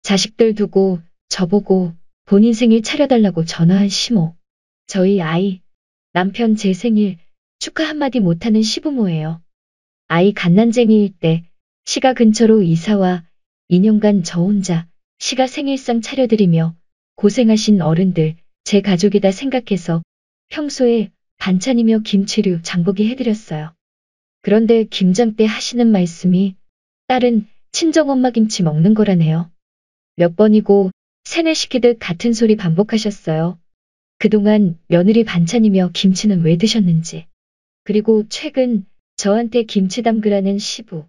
자식들 두고 저보고 본인 생일 차려달라고 전화한 시모. 저희 아이, 남편 제 생일 축하 한마디 못하는 시부모예요. 아이 갓난쟁이일 때 시가 근처로 이사와 2년간 저 혼자 시가 생일상 차려드리며 고생하신 어른들, 제 가족이다 생각해서 평소에 반찬이며 김치류 장보기 해드렸어요. 그런데 김장때 하시는 말씀이 딸은 친정엄마 김치 먹는 거라네요. 몇 번이고 세뇌시키듯 같은 소리 반복하셨어요. 그동안 며느리 반찬이며 김치는 왜 드셨는지. 그리고 최근 저한테 김치 담그라는 시부.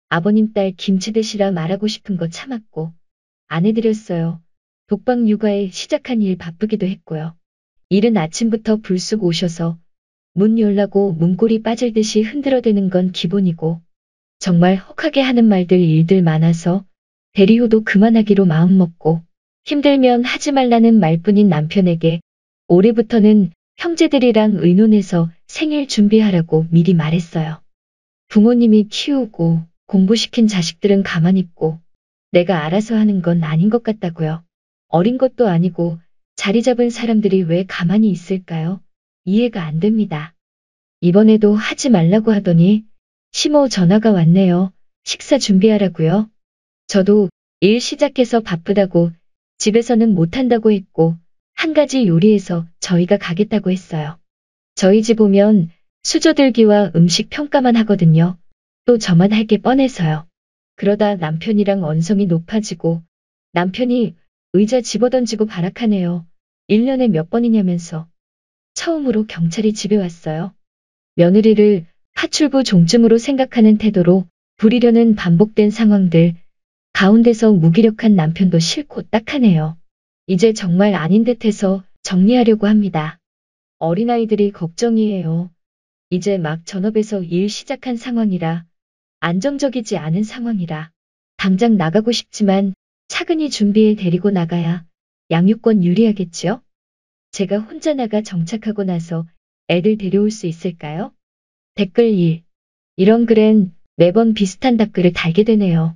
아버님 딸 김치 드시라 말하고 싶은 거 참았고 안 해드렸어요. 독박 육아에 시작한 일 바쁘기도 했고요. 이른 아침부터 불쑥 오셔서 문 열라고 문고리 빠질 듯이 흔들어대는 건 기본이고 정말 혹하게 하는 말들 일들 많아서 대리호도 그만하기로 마음먹고 힘들면 하지 말라는 말뿐인 남편에게 올해부터는 형제들이랑 의논해서 생일 준비하라고 미리 말했어요. 부모님이 키우고 공부시킨 자식들은 가만히 있고 내가 알아서 하는 건 아닌 것 같다고요. 어린 것도 아니고 자리 잡은 사람들이 왜 가만히 있을까요? 이해가 안 됩니다. 이번에도 하지 말라고 하더니 시모 전화가 왔네요. 식사 준비하라고요. 저도 일 시작해서 바쁘다고 집에서는 못한다고 했고 한 가지 요리해서 저희가 가겠다고 했어요. 저희 집 오면 수저들기와 음식 평가만 하거든요. 또 저만 할 게 뻔해서요. 그러다 남편이랑 언성이 높아지고 남편이 의자 집어던지고 발악하네요. 1년에 몇 번이냐면서. 처음으로 경찰이 집에 왔어요. 며느리를 파출부 종증으로 생각하는 태도로 부리려는 반복된 상황들, 가운데서 무기력한 남편도 싫고 딱하네요. 이제 정말 아닌 듯해서 정리하려고 합니다. 어린아이들이 걱정이에요. 이제 막 전업에서 일 시작한 상황이라 안정적이지 않은 상황이라 당장 나가고 싶지만 차근히 준비해 데리고 나가야 양육권 유리하겠죠? 제가 혼자 나가 정착하고 나서 애들 데려올 수 있을까요? 댓글 1. 이런 글엔 매번 비슷한 답글을 달게 되네요.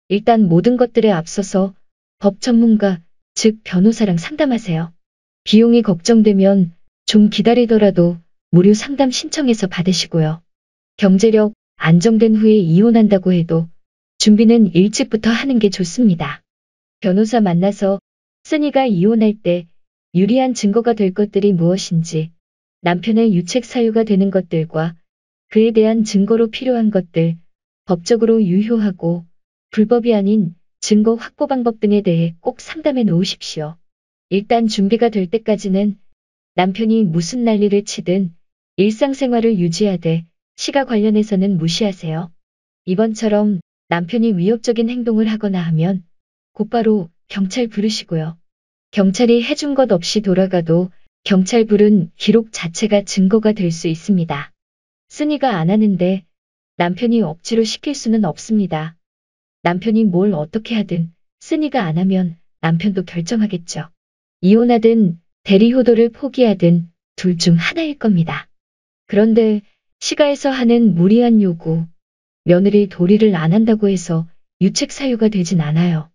일단 모든 것들에 앞서서 법 전문가, 즉 변호사랑 상담하세요. 비용이 걱정되면 좀 기다리더라도 무료 상담 신청해서 받으시고요. 경제력 안정된 후에 이혼한다고 해도 준비는 일찍부터 하는 게 좋습니다. 변호사 만나서 쓰니가 이혼할 때 유리한 증거가 될 것들이 무엇인지, 남편의 유책 사유가 되는 것들과 그에 대한 증거로 필요한 것들, 법적으로 유효하고 불법이 아닌 증거 확보 방법 등에 대해 꼭 상담해 놓으십시오. 일단 준비가 될 때까지는 남편이 무슨 난리를 치든 일상생활을 유지하되 시가 관련해서는 무시하세요. 이번처럼 남편이 위협적인 행동을 하거나 하면 곧바로 경찰 부르시고요. 경찰이 해준 것 없이 돌아가도 경찰 부른 기록 자체가 증거가 될 수 있습니다. 쓰니가 안 하는데 남편이 억지로 시킬 수는 없습니다. 남편이 뭘 어떻게 하든 쓰니가 안 하면 남편도 결정하겠죠. 이혼하든 대리효도를 포기하든 둘 중 하나일 겁니다. 그런데 시가에서 하는 무리한 요구, 며느리 도리를 안 한다고 해서 유책 사유가 되진 않아요.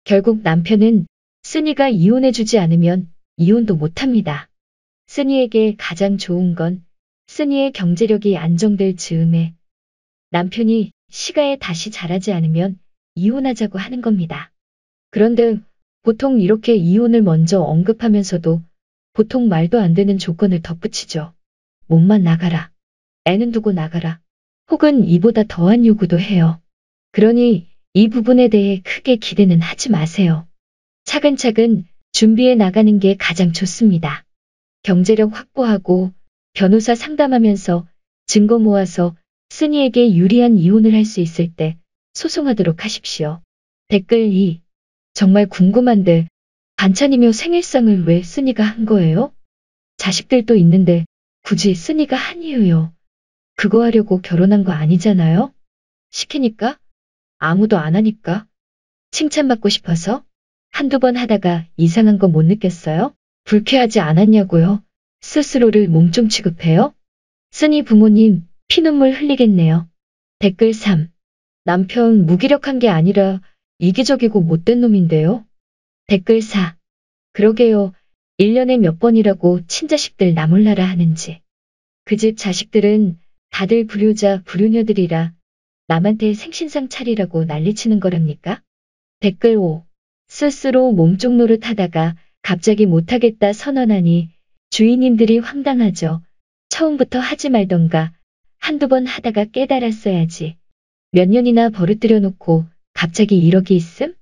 결국 남편은 쓰니가 이혼해주지 않으면 이혼도 못합니다. 쓰니에게 가장 좋은 건 쓰니의 경제력이 안정될 즈음에 남편이 시가에 다시 잘하지 않으면 이혼하자고 하는 겁니다. 그런데 보통 이렇게 이혼을 먼저 언급하면서도 보통 말도 안 되는 조건을 덧붙이죠. 몸만 나가라. 애는 두고 나가라. 혹은 이보다 더한 요구도 해요. 그러니 이 부분에 대해 크게 기대는 하지 마세요. 차근차근 준비해 나가는 게 가장 좋습니다. 경제력 확보하고 변호사 상담하면서 증거 모아서 쓰니에게 유리한 이혼을 할 수 있을 때 소송하도록 하십시오. 댓글 2. 정말 궁금한데 반찬이며 생일상을 왜 쓰니가 한 거예요? 자식들도 있는데 굳이 쓰니가 한 이유요. 그거 하려고 결혼한 거 아니잖아요? 시키니까? 아무도 안 하니까? 칭찬받고 싶어서? 한두 번 하다가 이상한 거 못 느꼈어요? 불쾌하지 않았냐고요? 스스로를 몸종 취급해요? 쓰니 부모님 피눈물 흘리겠네요. 댓글 3. 남편 무기력한 게 아니라 이기적이고 못된 놈인데요. 댓글 4. 그러게요. 1년에 몇 번이라고 친자식들 나몰라라 하는지. 그 집 자식들은 다들 불효자, 불효녀들이라 남한테 생신상 차리라고 난리치는 거랍니까? 댓글 5. 스스로 몸쪽 노릇하다가 갑자기 못하겠다 선언하니 주인님들이 황당하죠. 처음부터 하지 말던가 한두 번 하다가 깨달았어야지. 몇 년이나 버릇들여 놓고 갑자기 이러기 있음?